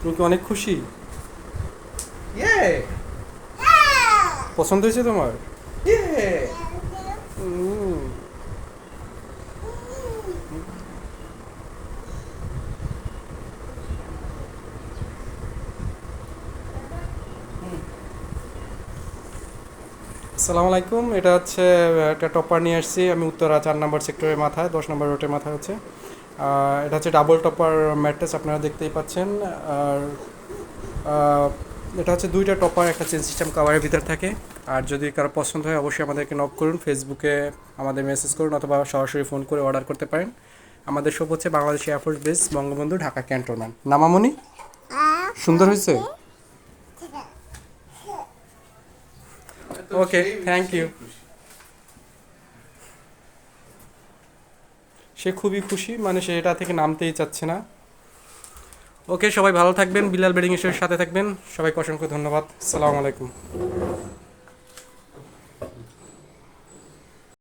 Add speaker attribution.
Speaker 1: তুমি কি অনেক খুশি?
Speaker 2: Yeah!
Speaker 1: পছন্দ হয়েছে তোমার?
Speaker 2: Yeah!
Speaker 1: উম, আসসালামু আলাইকুম। এটা হচ্ছে একটা টপার নিয়ে আসছি আমি উত্তরা 4 নম্বর সেক্টরের মাথায়, 10 নম্বর রোডের মাথায় হচ্ছে। এটা হচ্ছে ডাবল টপার ম্যাট্রেস, আপনারা দেখতেই পাচ্ছেন। আর আহ, এটা হচ্ছে 2টা টপার একটা চেন সিস্টেম কাভারের ভিতর থাকে। আর যদি কারো পছন্দ হয় অবশ্যই আমাদেরকে নক করুন, ফেসবুকে আমাদের মেসেজ করুন অথবা সরাসরি ফোন করে অর্ডার করতে পারেন। আমাদের শপ হচ্ছে Bangladesh air force base, Bangabandhu, Dhaka cantonment. নামামনি সুন্দর হয়েছে। ওকে, থ্যাংক ইউ। সে খুবই খুশি, মানে সে এটা থেকে নামতেই চাচ্ছে না। ওকে, সবাই ভালো থাকবেন, বিলাল বেডিং এর সাথে থাকবেন। সবাইকে অসংখ্য ধন্যবাদ। আসসালামু আলাইকুম।